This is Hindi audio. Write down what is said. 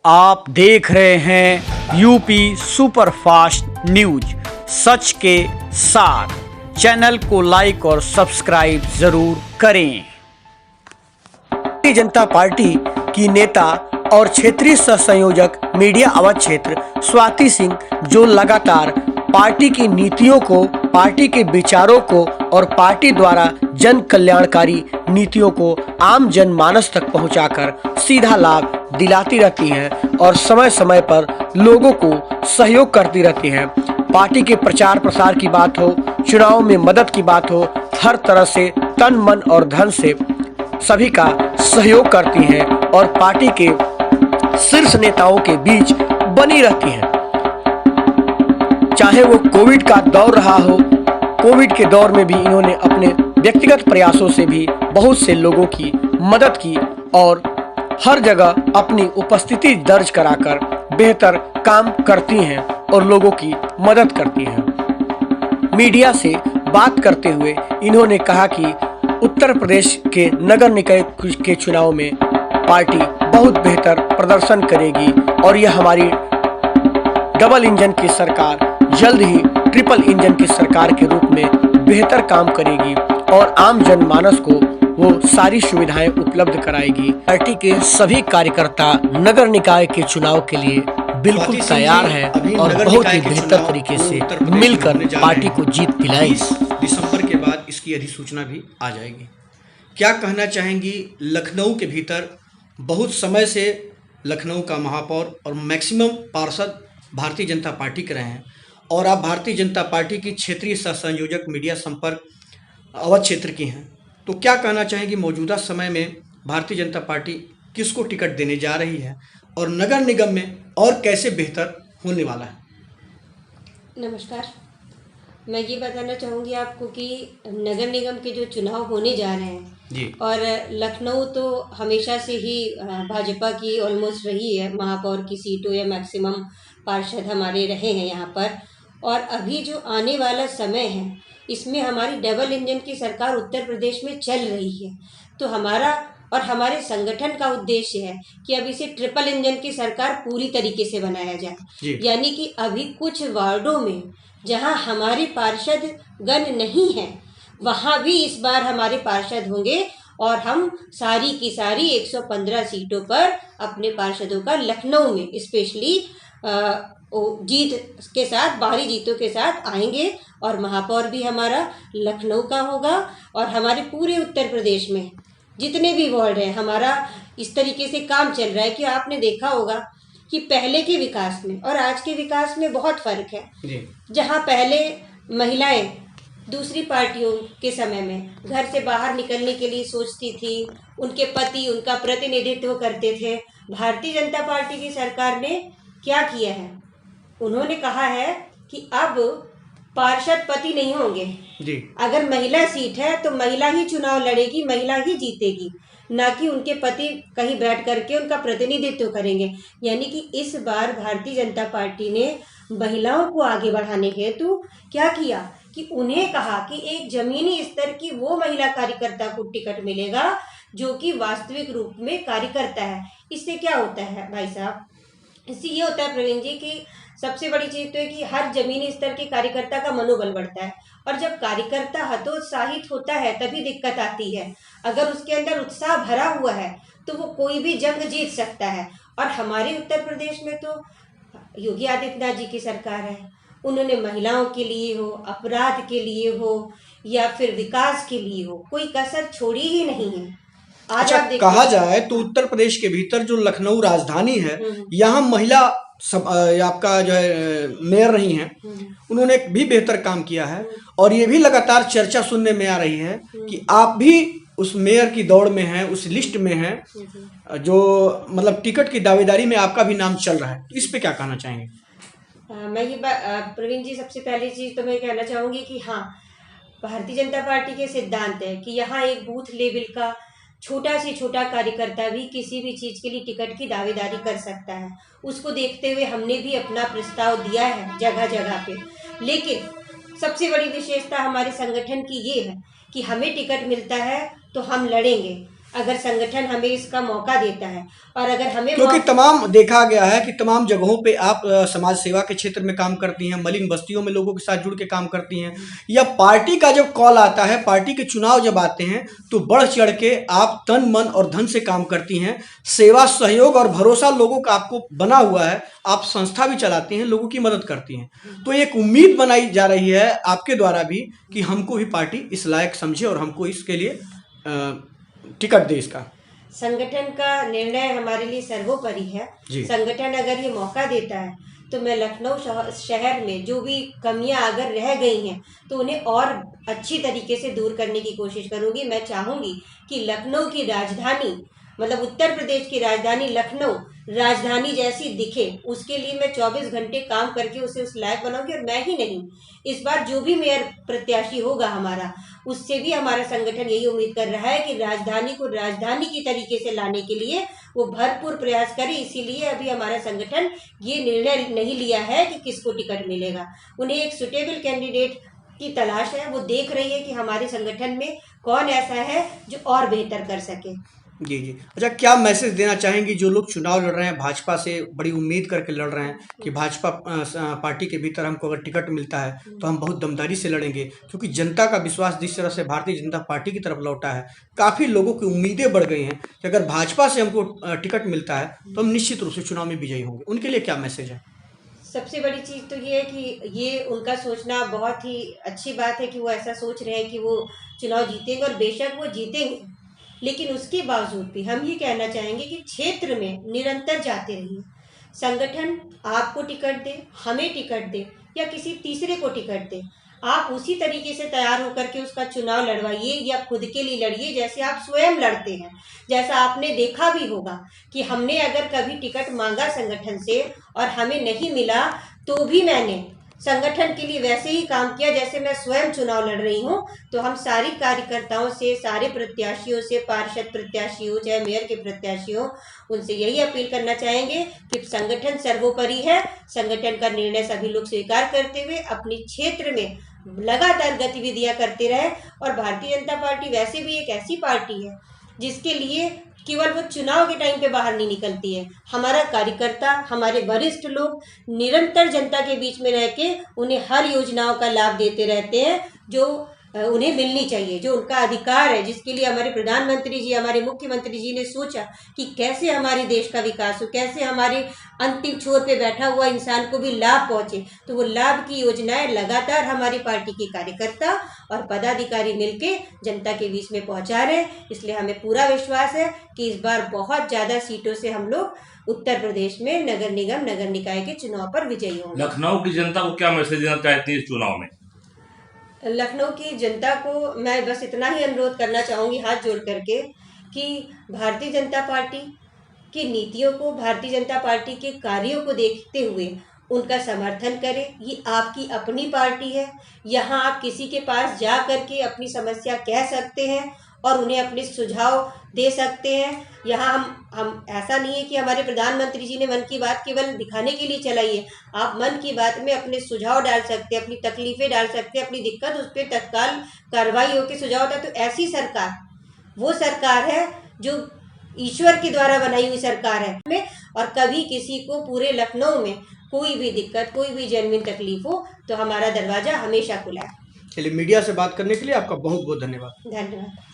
आप देख रहे हैं यूपी सुपरफास्ट न्यूज, सच के साथ। चैनल को लाइक और सब्सक्राइब जरूर करें। भारतीय जनता पार्टी की नेता और क्षेत्रीय सह संयोजक मीडिया अवध क्षेत्र स्वाति सिंह, जो लगातार पार्टी की नीतियों को, पार्टी के विचारों को और पार्टी द्वारा जन कल्याणकारी नीतियों को आम जनमानस तक पहुंचाकर सीधा लाभ दिलाती रहती हैं और समय समय पर लोगों को सहयोग करती रहती हैं। पार्टी के प्रचार प्रसार की बात हो, चुनाव में मदद की बात हो, हर तरह से तन मन और धन से सभी का सहयोग करती हैं और पार्टी के शीर्ष नेताओं के बीच बनी रहती हैं। चाहे वो कोविड का दौर रहा हो, कोविड के दौर में भी इन्होंने अपने व्यक्तिगत प्रयासों से भी बहुत से लोगों की मदद की और हर जगह अपनी उपस्थिति दर्ज कराकर बेहतर काम करती हैं और लोगों की मदद करती हैं। मीडिया से बात करते हुए इन्होंने कहा कि उत्तर प्रदेश के नगर निकाय के चुनाव में पार्टी बहुत बेहतर प्रदर्शन करेगी और यह हमारी डबल इंजन की सरकार जल्द ही ट्रिपल इंजन की सरकार के रूप में बेहतर काम करेगी और आम जनमानस को वो सारी सुविधाएं उपलब्ध कराएगी। पार्टी के सभी कार्यकर्ता नगर निकाय के चुनाव के लिए बिल्कुल तैयार है और बहुत ही बेहतर तरीके से मिलकर पार्टी को जीत दिलाएंगे। दिसंबर के बाद इसकी अधिसूचना भी आ जाएगी। क्या कहना चाहेंगी? लखनऊ के भीतर बहुत समय से लखनऊ का महापौर और मैक्सिमम पार्षद भारतीय जनता पार्टी के रहे हैं और आप भारतीय जनता पार्टी की क्षेत्रीय सह संयोजक मीडिया संपर्क अवध क्षेत्र की हैं, तो क्या कहना चाहेंगी मौजूदा समय में भारतीय जनता पार्टी किसको टिकट देने जा रही है और नगर निगम में और कैसे बेहतर होने वाला है? नमस्कार, मैं ये बताना चाहूँगी आपको कि नगर निगम के जो चुनाव होने जा रहे हैं जी, और लखनऊ तो हमेशा से ही भाजपा की ऑलमोस्ट रही है, महापौर की सीटों या मैक्सिमम पार्षद हमारे रहे हैं यहाँ पर। और अभी जो आने वाला समय है इसमें हमारी डबल इंजन की सरकार उत्तर प्रदेश में चल रही है, तो हमारा और हमारे संगठन का उद्देश्य है कि अब इसे ट्रिपल इंजन की सरकार पूरी तरीके से बनाया जाए। यानी कि अभी कुछ वार्डों में जहां हमारे पार्षद गण नहीं हैं वहां भी इस बार हमारे पार्षद होंगे और हम सारी की सारी 115 सीटों पर अपने पार्षदों का लखनऊ में स्पेशली जीत के साथ, बाहरी जीतों के साथ आएंगे और महापौर भी हमारा लखनऊ का होगा। और हमारे पूरे उत्तर प्रदेश में जितने भी वार्ड हैं हमारा इस तरीके से काम चल रहा है कि आपने देखा होगा कि पहले के विकास में और आज के विकास में बहुत फर्क है। जहां पहले महिलाएं दूसरी पार्टियों के समय में घर से बाहर निकलने के लिए सोचती थी, उनके पति उनका प्रतिनिधित्व करते थे, भारतीय जनता पार्टी की सरकार ने क्या किया है, उन्होंने कहा है कि अब पार्षद पति नहीं होंगे जी। अगर महिला सीट है तो महिला ही चुनाव लड़ेगी, महिला ही जीतेगी, ना कि उनके पति कहीं बैठ करके उनका प्रतिनिधित्व करेंगे। यानी कि इस बार भारतीय जनता पार्टी ने महिलाओं को आगे बढ़ाने हेतु क्या किया कि उन्हें कहा कि एक जमीनी स्तर की वो महिला कार्यकर्ता को टिकट मिलेगा जो कि वास्तविक रूप में कार्यकर्ता है। इससे क्या होता है भाई साहब, इससे ये होता है प्रवीण जी कि सबसे बड़ी चीज तो है कि हर जमीनी स्तर के कार्यकर्ता का मनोबल बढ़ता है और जब कार्यकर्ता हतोत्साहित होता है तभी दिक्कत आती है। अगर उसके अंदर उत्साह भरा हुआ है तो वो कोई भी जंग जीत सकता है। और हमारे उत्तर प्रदेश में तो योगी आदित्यनाथ जी की सरकार है, उन्होंने महिलाओं के लिए हो, अपराध के लिए हो या फिर विकास के लिए हो, कोई कसर छोड़ी ही नहीं है। आज अच्छा, कहा जाए तो उत्तर प्रदेश के भीतर जो लखनऊ राजधानी है यहाँ महिला आपका जो है मेयर रही हैं, उन्होंने भी बेहतर काम किया है और ये भी लगातार चर्चा सुनने में आ रही है कि आप भी उस मेयर की दौड़ में हैं, उस लिस्ट में हैं, जो मतलब टिकट की दावेदारी में आपका भी नाम चल रहा है, तो इस पे क्या कहना चाहेंगे? मैं ये प्रवीण जी, सबसे पहली चीज तो मैं कहना चाहूंगी कि हाँ, भारतीय जनता पार्टी के सिद्धांत है कि यहाँ एक बूथ लेवल का छोटा से छोटा कार्यकर्ता भी किसी भी चीज के लिए टिकट की दावेदारी कर सकता है। उसको देखते हुए हमने भी अपना प्रस्ताव दिया है जगह जगह पे। लेकिन सबसे बड़ी विशेषता हमारे संगठन की ये है कि हमें टिकट मिलता है तो हम लड़ेंगे। अगर संगठन हमें इसका मौका देता है और अगर हमें क्योंकि तमाम देखा गया है कि तमाम जगहों पे आप समाज सेवा के क्षेत्र में काम करती हैं, मलिन बस्तियों में लोगों के साथ जुड़ के काम करती हैं, या पार्टी का जब कॉल आता है, पार्टी के चुनाव जब आते हैं तो बढ़ चढ़ के आप तन मन और धन से काम करती हैं। सेवा, सहयोग और भरोसा लोगों का आपको बना हुआ है। आप संस्था भी चलाती हैं, लोगों की मदद करती हैं। तो एक उम्मीद बनाई जा रही है आपके द्वारा भी कि हमको भी पार्टी इस लायक समझे और हमको इसके लिए टिकट दे। इसका संगठन का निर्णय हमारे लिए सर्वोपरि है। संगठन अगर ये मौका देता है तो मैं लखनऊ शहर में जो भी कमियां अगर रह गई हैं तो उन्हें और अच्छी तरीके से दूर करने की कोशिश करूंगी। मैं चाहूंगी कि लखनऊ की राजधानी, मतलब उत्तर प्रदेश की राजधानी लखनऊ राजधानी जैसी दिखे, उसके लिए मैं 24 घंटे काम करके उसे उस लायक बनाऊंगी। और मैं ही नहीं, इस बार जो भी मेयर प्रत्याशी होगा हमारा, उससे भी हमारा संगठन यही उम्मीद कर रहा है कि राजधानी को राजधानी की तरीके से लाने के लिए वो भरपूर प्रयास करे। इसीलिए अभी हमारा संगठन ये निर्णय नहीं लिया है कि किसको टिकट मिलेगा। उन्हें एक सुटेबल कैंडिडेट की तलाश है। वो देख रही है कि हमारे संगठन में कौन ऐसा है जो और बेहतर कर सके। जी जी। अच्छा, क्या मैसेज देना चाहेंगी जो लोग चुनाव लड़ रहे हैं, भाजपा से बड़ी उम्मीद करके लड़ रहे हैं कि भाजपा पार्टी के भीतर हमको अगर टिकट मिलता है तो हम बहुत दमदारी से लड़ेंगे, क्योंकि जनता का विश्वास जिस तरह से भारतीय जनता पार्टी की तरफ लौटा है, काफ़ी लोगों की उम्मीदें बढ़ गई हैं कि अगर भाजपा से हमको टिकट मिलता है तो हम निश्चित रूप से चुनाव में विजयी होंगे। उनके लिए क्या मैसेज है? सबसे बड़ी चीज़ तो ये है कि ये उनका सोचना बहुत ही अच्छी बात है कि वो ऐसा सोच रहे हैं कि वो चुनाव जीतेंगे, और बेशक वो जीतेंगे। लेकिन उसके बावजूद भी हम ये कहना चाहेंगे कि क्षेत्र में निरंतर जाते रहिए। संगठन आपको टिकट दे, हमें टिकट दे या किसी तीसरे को टिकट दे, आप उसी तरीके से तैयार होकर के उसका चुनाव लड़वाइए या खुद के लिए लड़िए जैसे आप स्वयं लड़ते हैं। जैसा आपने देखा भी होगा कि हमने अगर कभी टिकट मांगा संगठन से और हमें नहीं मिला तो भी मैंने संगठन के लिए वैसे ही काम किया जैसे मैं स्वयं चुनाव लड़ रही हूँ। तो हम सारी कार्यकर्ताओं से, सारे प्रत्याशियों से, पार्षद प्रत्याशी हो चाहे मेयर के प्रत्याशी हो, उनसे यही अपील करना चाहेंगे कि संगठन सर्वोपरि है। संगठन का निर्णय सभी लोग स्वीकार करते हुए अपने क्षेत्र में लगातार गतिविधियां करते रहे। और भारतीय जनता पार्टी वैसे भी एक ऐसी पार्टी है जिसके लिए केवल वो चुनाव के टाइम पे बाहर नहीं निकलती है। हमारा कार्यकर्ता, हमारे वरिष्ठ लोग निरंतर जनता के बीच में रह के उन्हें हर योजनाओं का लाभ देते रहते हैं जो उन्हें मिलनी चाहिए, जो उनका अधिकार है, जिसके लिए हमारे प्रधानमंत्री जी, हमारे मुख्यमंत्री जी ने सोचा कि कैसे हमारे देश का विकास हो, कैसे हमारे अंतिम छोर पे बैठा हुआ इंसान को भी लाभ पहुंचे। तो वो लाभ की योजनाएं लगातार हमारी पार्टी के कार्यकर्ता और पदाधिकारी मिलके जनता के बीच में पहुंचा रहे हैं। इसलिए हमें पूरा विश्वास है कि इस बार बहुत ज़्यादा सीटों से हम लोग उत्तर प्रदेश में नगर निगम, नगर निकाय के चुनाव पर विजयी होंगे। लखनऊ की जनता को क्या मैसेज देना चाहती है इस चुनाव में? लखनऊ की जनता को मैं बस इतना ही अनुरोध करना चाहूँगी हाथ जोड़ करके कि भारतीय जनता पार्टी की नीतियों को, भारतीय जनता पार्टी के कार्यों को देखते हुए उनका समर्थन करें। ये आपकी अपनी पार्टी है, यहाँ आप किसी के पास जा करके अपनी समस्या कह सकते हैं और उन्हें अपने सुझाव दे सकते हैं। यहाँ हम ऐसा नहीं है कि हमारे प्रधानमंत्री जी ने मन की बात केवल दिखाने के लिए चलाई है। आप मन की बात में अपने सुझाव डाल सकते हैं, अपनी तकलीफ़ें डाल सकते हैं, अपनी दिक्कत उस पर तत्काल कार्रवाई होकर सुझाव होता है। तो ऐसी सरकार वो सरकार है जो ईश्वर के द्वारा बनाई हुई सरकार है। और कभी किसी को पूरे लखनऊ में कोई भी दिक्कत, कोई भी जेन्युइन तकलीफ हो तो हमारा दरवाज़ा हमेशा खुला है। चलिए, मीडिया से बात करने के लिए आपका बहुत बहुत धन्यवाद। धन्यवाद।